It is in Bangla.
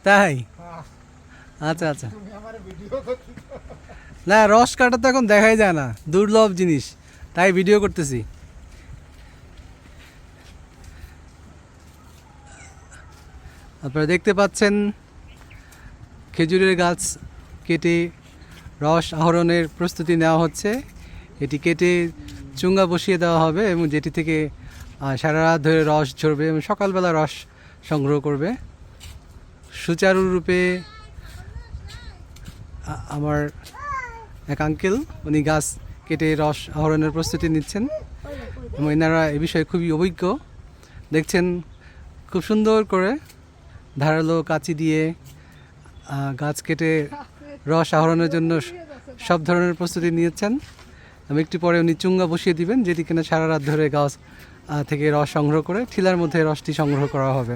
তাই? আচ্ছা আচ্ছা। না, রস কাটা তো এখন দেখাই যায় না, দুর্লভ জিনিস, তাই ভিডিও করতেছি। আপনারা দেখতে পাচ্ছেন খেজুরের গাছ কেটে রস আহরণের প্রস্তুতি নেওয়া হচ্ছে। এটি কেটে চুঙ্গা বসিয়ে দেওয়া হবে এবং যেটি থেকে সারা রাত ধরে রস ঝরবে এবং সকালবেলা রস সংগ্রহ করবে। সুচারুরূপে আমার এক আঙ্কেল, উনি গাছ কেটে রস আহরণের প্রস্তুতি নিচ্ছেন এবং এনারা এ বিষয়ে খুবই অভিজ্ঞ। দেখছেন খুব সুন্দর করে ধারালো কাঁচি দিয়ে গাছ কেটে রস আহরণের জন্য সব ধরনের প্রস্তুতি নিয়েছেন এবং একটু পরে উনি চুঙ্গা বসিয়ে দিবেন, যেটি কিনা সারা রাত ধরে গাছ থেকে রস সংগ্রহ করে ঠিলার মধ্যে রসটি সংগ্রহ করা হবে।